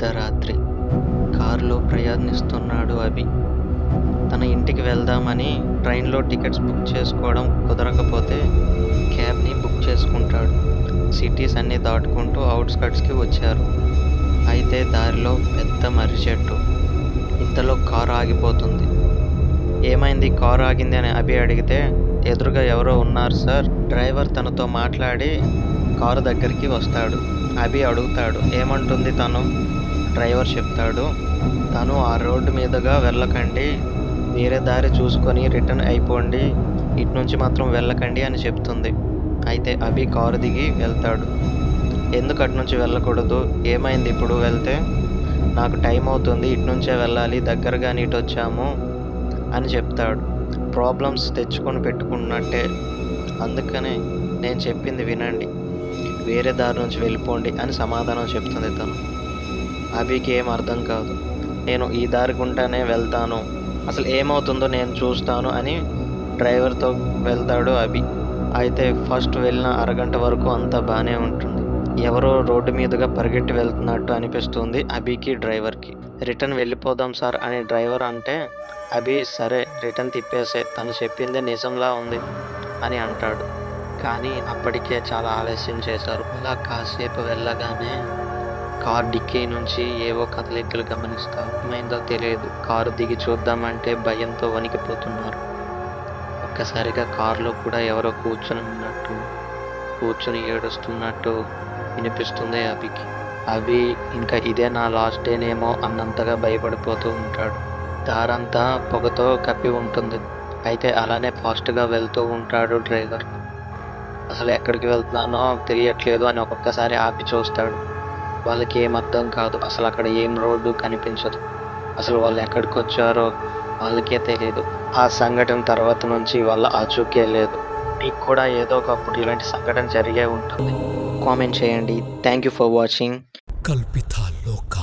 అర్ధరాత్రి కారులో ప్రయాణిస్తున్నాడు అభి. తన ఇంటికి వెళ్దామని ట్రైన్‌లో టికెట్స్ బుక్ చేసుకోవడం కుదరకపోతే క్యాబ్‌ని బుక్ చేసుకుంటాడు. సిటీస్ అన్నీ దాటుకుంటూ ఔట్‌స్కట్స్‌కి వచ్చారు. అయితే దారిలో పెద్ద మర్రి చెట్టు. ఇంతలో కారు ఆగిపోతుంది. "ఏమైంది కారు ఆగింది" అని అభి అడిగితే, "ఎదురుగా ఎవరో ఉన్నారు సార్." డ్రైవర్ తనతో మాట్లాడి కారు దగ్గరికి వస్తాడు. అభి అడుగుతాడు, "ఏమంటుంది తను?" డ్రైవర్ చెప్తాడు, "తను ఆ రోడ్డు మీదుగా వెళ్ళకండి. వేరే దారి చూసుకొని రిటర్న్ అయిపోండి. ఇటునుంచి మాత్రం వెళ్ళకండి" అని చెప్తుంది. అయితే అభి కారు దిగి వెళ్తాడు. "ఎందుకు అటునుంచి వెళ్ళకూడదు? ఏమైంది ఇప్పుడు వెళ్తే?" "నాకు టైం అవుతుంది. ఇటునుంచే వెళ్ళాలి. దగ్గరగానే ఇటొచ్చాము" అని చెప్తాడు. ప్రాబ్లమ్స్ తెచ్చుకొని పెట్టుకున్నట్టే. అందుకనే నేను చెప్పింది వినండి. వేరే దారి నుంచి వెళ్ళిపోండి అని సమాధానం చెప్తుంది తను. అభికి ఏం అర్థం కాదు. "నేను ఈ దారి గుంటానే వెళ్తాను. అసలు ఏమవుతుందో నేను చూస్తాను" అని డ్రైవర్‌తో వెళ్తాడు అభి. అయితే ఫస్ట్ వెళ్ళిన అరగంట వరకు అంతా బానే ఉంటుంది. ఎవరో రోడ్డు మీదుగా పరిగెట్టి వెళ్తున్నట్టు అనిపిస్తుంది అభికి, డ్రైవర్‌కి. "రిటర్న్ వెళ్ళిపోదాం సార్" అని డ్రైవర్ అంటే, అభి "సరే రిటర్న్ తిప్పేసేయ్. తను చెప్పిందే నిజంలా ఉంది" అని అంటాడు. కానీ అప్పటికే చాలా ఆలస్యం చేశారు. అలా కాసేపు వెళ్ళగానే కారు డిక్కీ నుంచి ఏవో కదలికలు గమనిస్తారు. ఏమైందో తెలియదు. కారు దిగి చూద్దామంటే భయంతో వణికిపోతున్నారు. ఒక్కసారిగా కారులో కూడా ఎవరో కూర్చుని ఏడుస్తున్నట్టు వినిపిస్తుంది అభికి. అభి ఇంకా ఇదే నా లాస్ట్ డేనేమో అన్నంతగా భయపడిపోతూ ఉంటాడు. దారంతా పొగతో కప్పి ఉంటుంది. అయితే అలానే ఫాస్ట్‌గా వెళ్తూ ఉంటాడు డ్రైవర్. అసలు ఎక్కడికి వెళ్తున్నానో తెలియట్లేదు అని ఒక్కొక్కసారి ఆపి చూస్తాడు. వాళ్ళకేం అర్థం కాదు. అసలక్కడ ఏం రోడ్డు కనిపించదు. అసలు వాళ్ళు ఎక్కడికొచ్చారో వాళ్ళకే తెలీదు. ఆ సంఘటన తర్వాత నుంచి వాళ్ళ ఆచూకీ లేదు. మీకు కూడా ఏదో ఒకప్పుడు ఇలాంటి సంఘటన జరిగే ఉంటుంది. కామెంట్ చేయండి. Thank you for watching. కల్పితాల్లోక